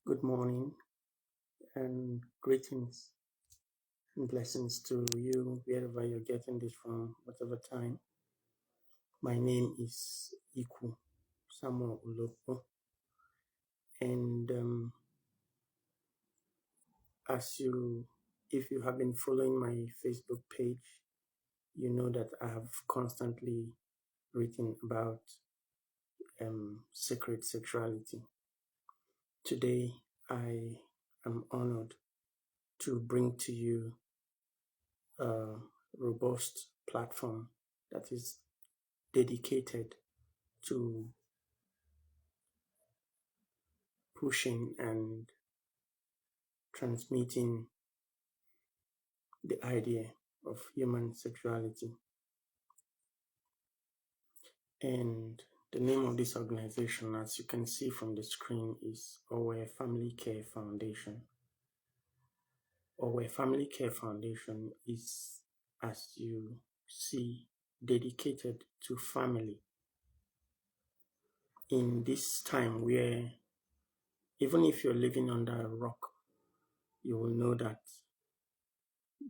Good morning and greetings and blessings to you wherever you're getting this from, whatever time. My name is Iku Samuel Uloko, and if you have been following my Facebook page, you know that I have constantly written about sacred sexuality. Today, I am honored to bring to you a robust platform that is dedicated to pushing and transmitting the idea of human sexuality. And the name of this organization, as you can see from the screen, is ՕWÈ Family Care Foundation. ՕWÈ Family Care Foundation is, as you see, dedicated to family. In this time where, even if you're living under a rock, you will know that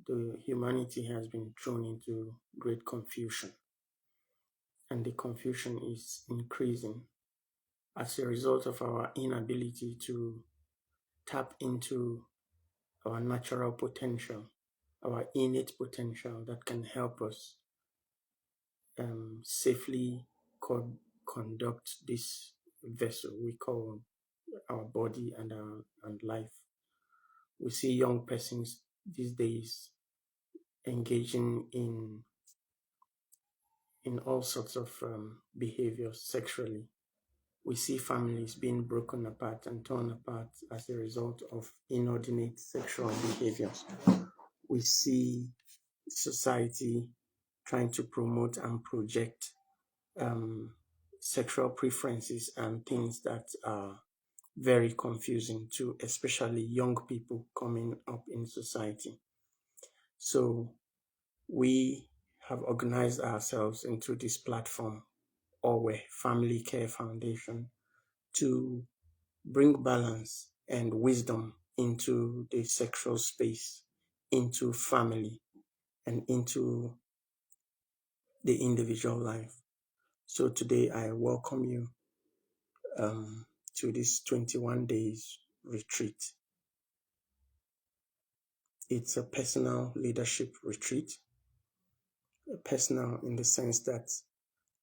the humanity has been thrown into great confusion, and the confusion is increasing as a result of our inability to tap into our natural potential, our innate potential that can help us safely conduct this vessel we call our body and life. We see young persons these days engaging in all sorts of behaviors sexually. We see families being broken apart and torn apart as a result of inordinate sexual behaviors. We see society trying to promote and project sexual preferences and things that are very confusing to especially young people coming up in society. So we have organized ourselves into this platform, ՕWÈ Family Care Foundation, to bring balance and wisdom into the sexual space, into family, and into the individual life. So today I welcome you to this 21 days retreat. It's a personal leadership retreat, personal in the sense that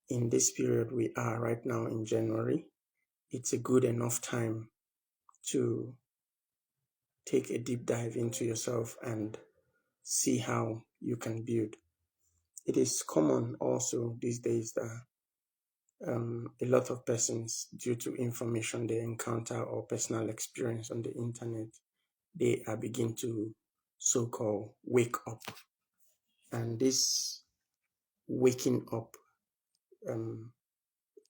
in this period we are right now in January, it's a good enough time to take a deep dive into yourself and see how you can build. It is common also these days that a lot of persons, due to information they encounter or personal experience on the internet, they are beginning to so-called wake up. And this waking up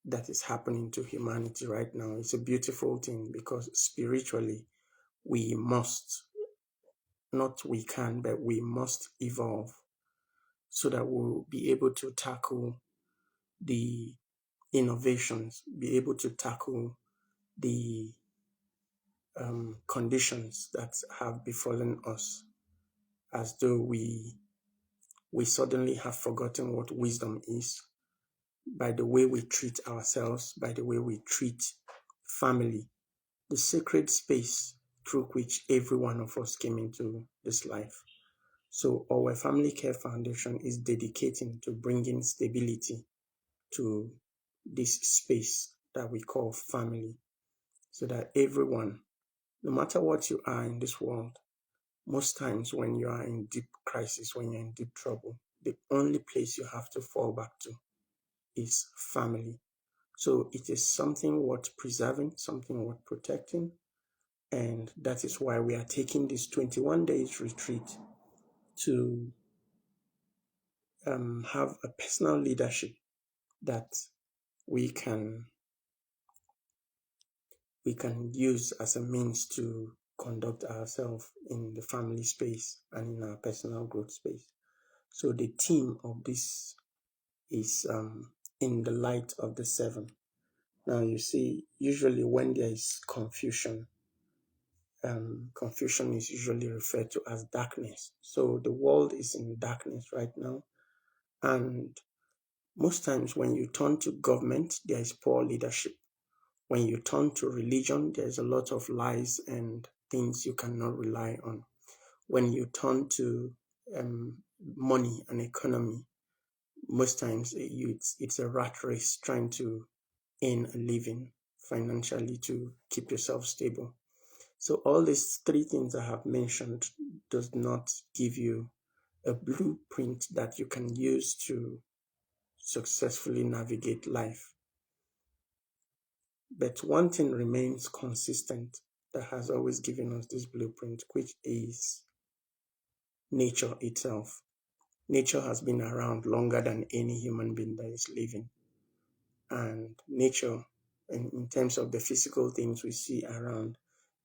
that is happening to humanity right now is a beautiful thing, because spiritually we must evolve so that we'll be able to tackle the innovations, be able to tackle the conditions that have befallen us, as though we suddenly have forgotten what wisdom is, by the way we treat ourselves, by the way we treat family, the sacred space through which every one of us came into this life. So our Family Care Foundation is dedicating to bringing stability to this space that we call family, so that everyone, no matter what you are in this world, most times when you are in deep crisis, when you're in deep trouble, the only place you have to fall back to is family. So it is something worth preserving, something worth protecting. And that is why we are taking this 21 days retreat to have a personal leadership that we can use as a means to conduct ourselves in the family space and in our personal growth space. So the theme of this is in the light of the seven. Now you see, usually when there is confusion, confusion is usually referred to as darkness. So the world is in darkness right now. And most times when you turn to government, there is poor leadership. When you turn to religion, there's a lot of lies and things you cannot rely on. When you turn to money and economy, most times it's a rat race trying to earn a living financially to keep yourself stable. So all these three things I have mentioned does not give you a blueprint that you can use to successfully navigate life. But one thing remains consistent that has always given us this blueprint, which is nature itself. Nature has been around longer than any human being that is living. And nature, in terms of the physical things we see around,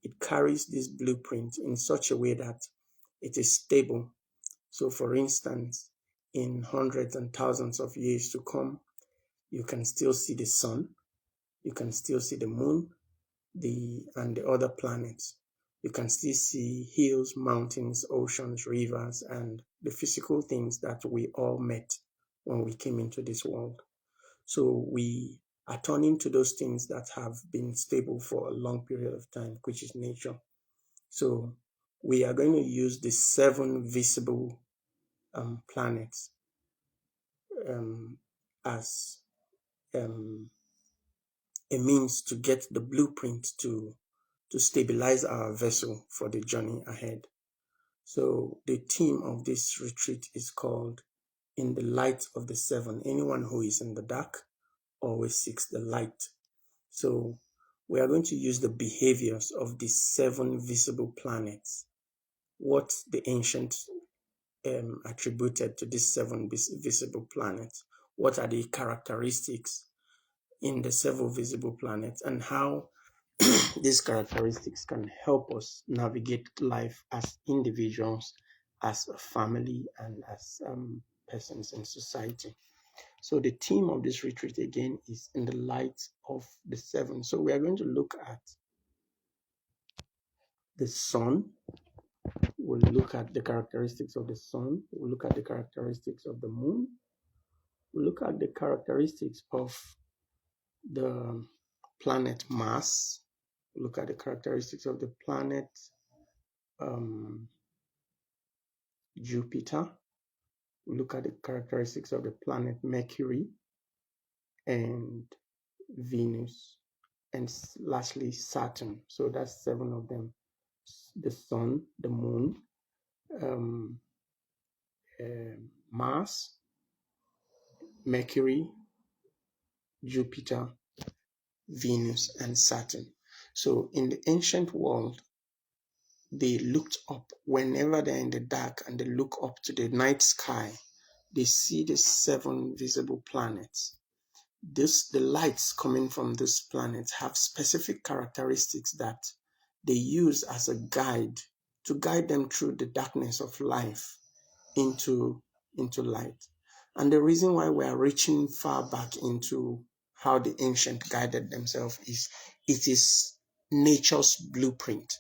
it carries this blueprint in such a way that it is stable. So for instance, in hundreds and thousands of years to come, you can still see the sun, you can still see the moon, and the other planets. You can still see hills, mountains, oceans, rivers, and the physical things that we all met when we came into this world. So we are turning to those things that have been stable for a long period of time, which is nature. So we are going to use the 7 visible planets as a means to get the blueprint to stabilize our vessel for the journey ahead. So the theme of this retreat is called In the Light of the 7. Anyone who is in the dark always seeks the light. So we are going to use the behaviors of the 7 visible planets, what the ancients attributed to these 7 visible planets, what are the characteristics in the 7 visible planets, and how these characteristics can help us navigate life as individuals, as a family, and as persons in society. So the theme of this retreat again is in the light of the 7. So we are going to look at the sun. We'll look at the characteristics of the sun. We'll look at the characteristics of the moon. We'll look at the characteristics of the planet Mars. We'll look at the characteristics of the planet Jupiter. We'll look at the characteristics of the planet Mercury and Venus, and lastly Saturn. So that's 7 of them: the sun, the moon, Mars, Mercury, Jupiter, Venus, and Saturn. So in the ancient world, they looked up whenever they're in the dark and they look up to the night sky, they see the 7 visible planets. The lights coming from these planets have specific characteristics that they use as a guide to guide them through the darkness of life into light. And the reason why we are reaching far back into how the ancient guided themselves is it is nature's blueprint.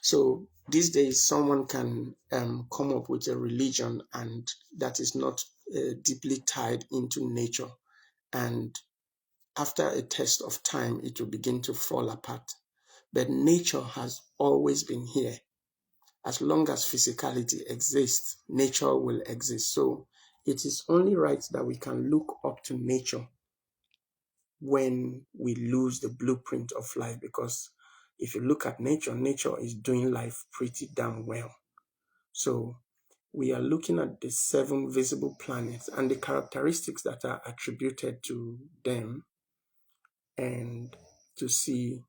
So these days, someone can come up with a religion and that is not deeply tied into nature. And after a test of time, it will begin to fall apart. But nature has always been here. As long as physicality exists, nature will exist. So it is only right that we can look up to nature when we lose the blueprint of life, because if you look at nature, nature is doing life pretty damn well. So we are looking at the 7 visible planets and the characteristics that are attributed to them, and to see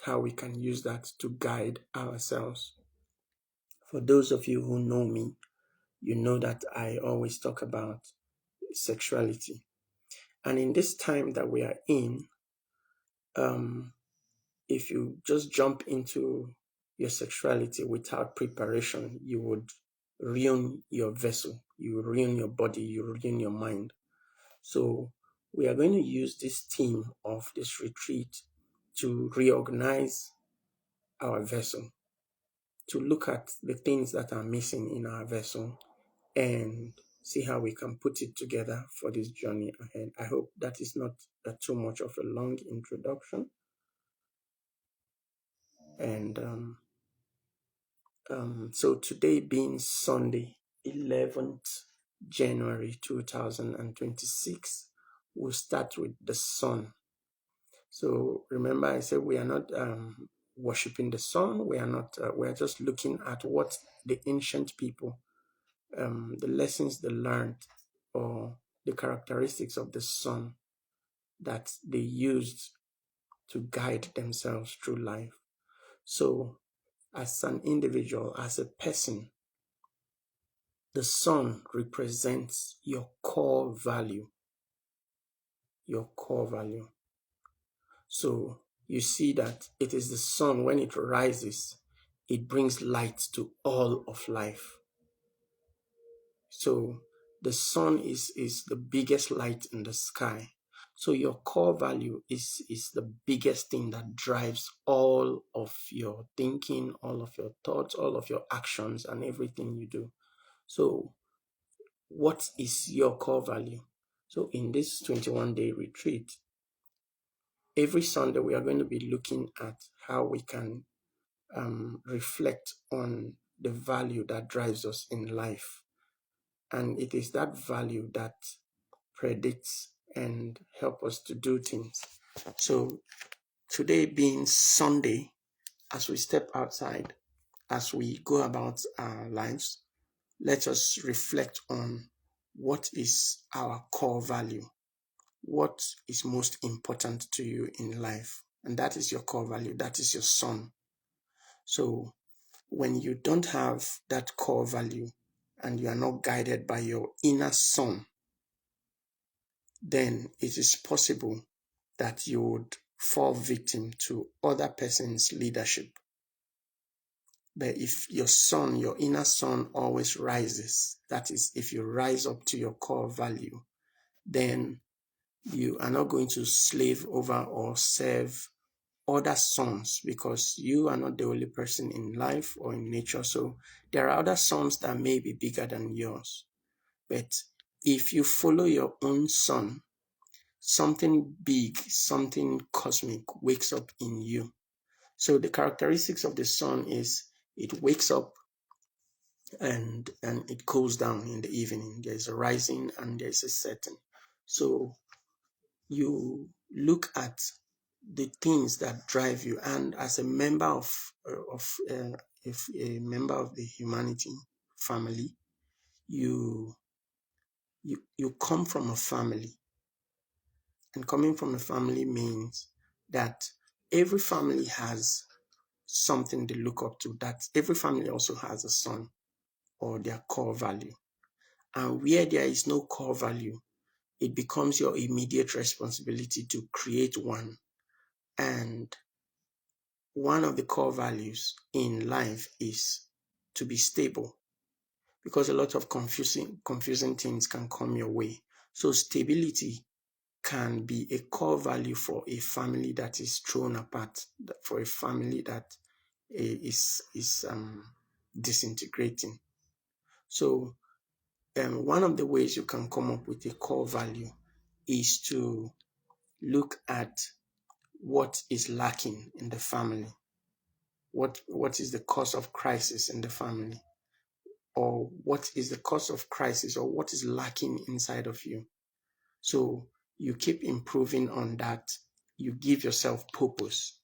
how we can use that to guide ourselves. For those of you who know me, you know that I always talk about sexuality. And in this time that we are in, if you just jump into your sexuality without preparation, you would ruin your vessel, you ruin your body, you ruin your mind. So we are going to use this theme of this retreat to reorganize our vessel, to look at the things that are missing in our vessel and see how we can put it together for this journey ahead. I hope that is not too much of a long introduction. And so today being Sunday, 11th January 2026, we'll start with the sun. So remember, I said we are not worshiping the sun. We are not. We are just looking at what the ancient people, the lessons they learned, or the characteristics of the sun that they used to guide themselves through life. So, as an individual, as a person, the sun represents your core value. Your core value. So you see that it is the sun, when it rises, it brings light to all of life. So the sun is the biggest light in the sky. So your core value is the biggest thing that drives all of your thinking, all of your thoughts, all of your actions, and everything you do. So what is your core value? So in this 21-day retreat, every Sunday we are going to be looking at how we can reflect on the value that drives us in life. And it is that value that predicts and help us to do things. So today being Sunday, as we step outside, as we go about our lives, let us reflect on what is our core value. What is most important to you in life? And that is your core value. That is your sun. So when you don't have that core value and you are not guided by your inner sun, then it is possible that you would fall victim to other person's leadership. But if your sun, your inner sun always rises, that is, if you rise up to your core value, then you are not going to slave over or serve other suns, because you are not the only person in life or in nature. So there are other suns that may be bigger than yours. But if you follow your own sun, something big, something cosmic wakes up in you. So the characteristics of the sun is it wakes up and it cools down in the evening. There's a rising and there's a setting. So you look at the things that drive you, and as a member of if a member of the humanity family, you come from a family, and coming from a family means that every family has something they look up to. That every family also has a sun or their core value, and where there is no core value, it becomes your immediate responsibility to create one. And one of the core values in life is to be stable, because a lot of confusing things can come your way. So stability can be a core value for a family that is thrown apart, for a family that is disintegrating. So one of the ways you can come up with a core value is to look at what is lacking in the family. What is the cause of crisis in the family? Or what is the cause of crisis, or what is lacking inside of you? So you keep improving on that. You give yourself purpose.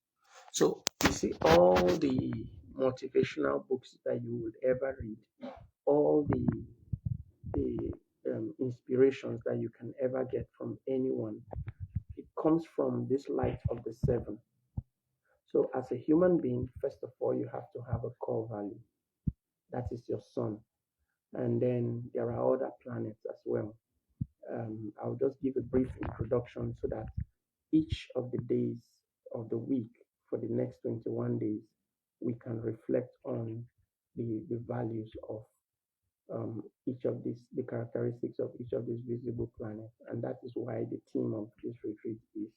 So you see, all the motivational books that you would ever read, all the inspirations that you can ever get from anyone, it comes from this light of the seven. So as a human being, first of all, you have to have a core value. That is your sun. And then there are other planets as well. I'll just give a brief introduction so that each of the days of the week for the next 21 days, we can reflect on the values of each of these, the characteristics of each of these visible planets. And that is why the theme of this retreat is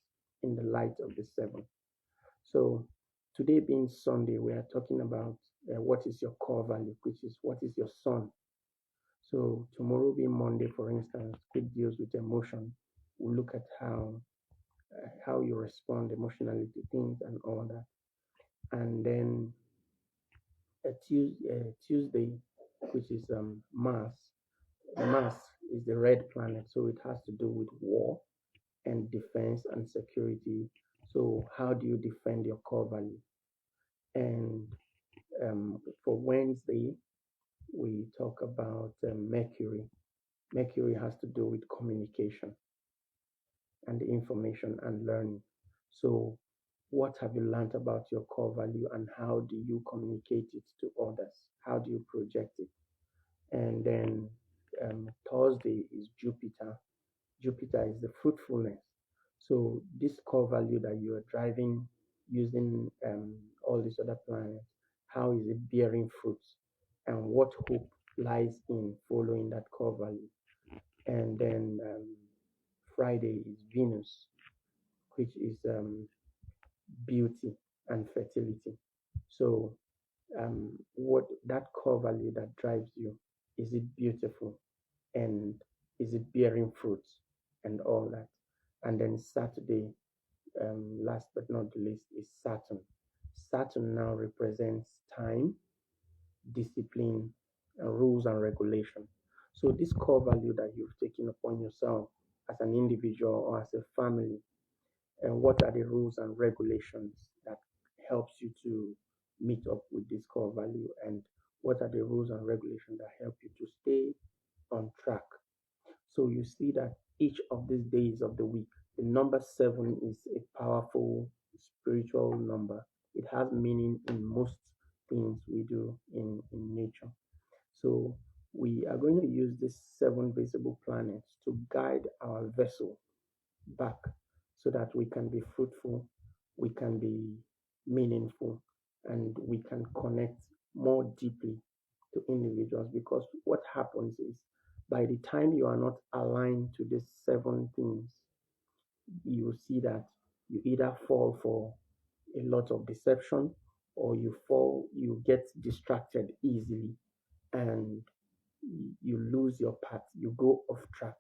in the light of the seven. So today being Sunday, we are talking about what is your core value, which is what is your sun. So tomorrow being Monday, for instance, which deals with emotion, we'll look at how you respond emotionally to things and all that. And then Tuesday, which is Mars. Mars is the red planet, so it has to do with war and defense and security. So how do you defend your core value? And for Wednesday, we talk about Mercury. Mercury has to do with communication and information and learning. So, what have you learned about your core value and how do you communicate it to others? How do you project it? And then Thursday is Jupiter. Jupiter is the fruitfulness. So, this core value that you are driving using all these other planets, how is it bearing fruits? And what hope lies in following that core value? And then Friday is Venus, which is beauty and fertility. So, what that core value that drives you, is it beautiful and is it bearing fruits and all that? And then Saturday, last but not the least, is Saturn. Saturn now represents time, discipline, and rules and regulation. So, this core value that you've taken upon yourself as an individual or as a family, and what are the rules and regulations that helps you to meet up with this core value, and what are the rules and regulations that help you to stay on track. So you see that each of these days of the week, the number 7 is a powerful spiritual number. It has meaning in most things we do in nature. So we are going to use these 7 visible planets to guide our vessel back so that we can be fruitful, we can be meaningful, and we can connect more deeply to individuals. Because what happens is, by the time you are not aligned to these 7 things, you see that you either fall for a lot of deception, or you get distracted easily, and you lose your path, you go off track,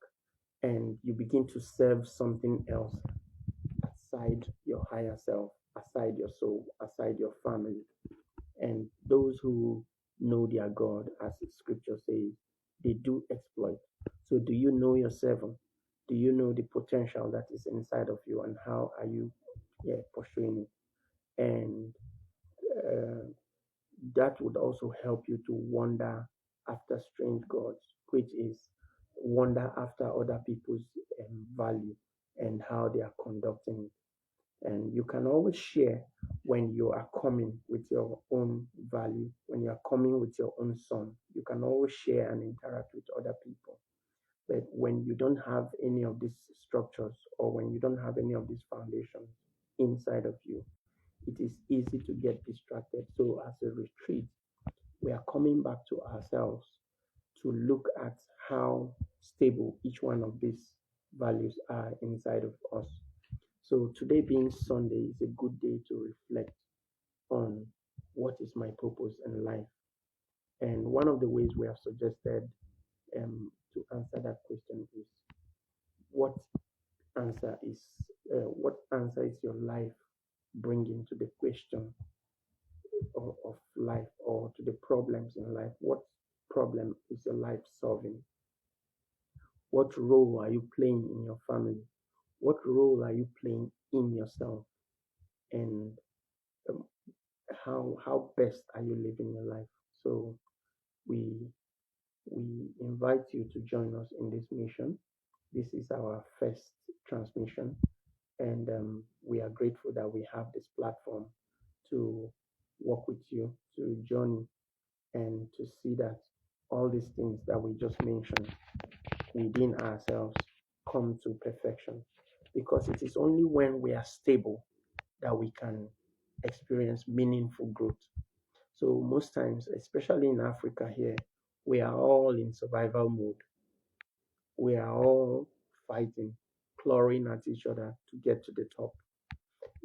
and you begin to serve something else aside your higher self, aside your soul, aside your family. And those who know their God, as the scripture says, they do exploit. So, do you know yourself? Do you know the potential that is inside of you, and how are you, pursuing it? And uh, that would also help you to wander after strange gods, which is wonder after other people's value and how they are conducting it. And you can always share when you are coming with your own value, when you are coming with your own son. You can always share and interact with other people. But when you don't have any of these structures, or when you don't have any of these foundations inside of you, it is easy to get distracted. So, as a retreat, we are coming back to ourselves to look at how stable each one of these values are inside of us. So, today being Sunday is a good day to reflect on what is my purpose in life. And one of the ways we have suggested to answer that question is, what what answer is your life bringing to the question of life, or to the problems in life? What problem is your life solving? What role are you playing in your family? What role are you playing in yourself? And um, how best are you living your life? So we we invite you to join us in this mission. This is our first transmission, and we are grateful that we have this platform to work with you, to journey, and to see that all these things that we just mentioned within ourselves come to perfection. Because it is only when we are stable that we can experience meaningful growth. So, most times, especially in Africa here, we are all in survival mode. We are all fighting, clawing at each other to get to the top.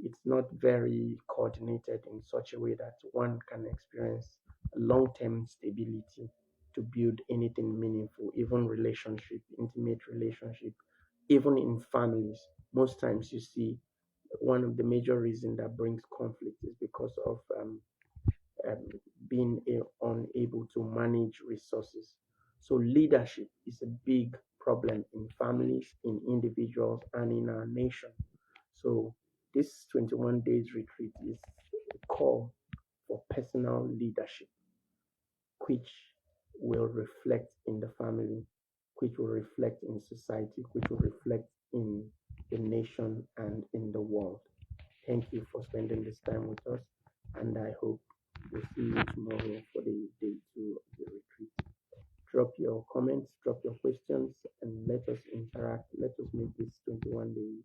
It's not very coordinated in such a way that one can experience long-term stability to build anything meaningful, even relationship, intimate relationship, even in families. Most times you see one of the major reasons that brings conflict is because of um, being unable to manage resources. So leadership is a big problem in families, in individuals, and in our nation. So this 21 days retreat is a call for personal leadership, which will reflect in the family, which will reflect in society, which will reflect in the nation and in the world. Thank you for spending this time with us, and I hope we'll see you tomorrow for the day two of the retreat. Drop your comments, drop your questions, and let us interact. Let us make this 21 days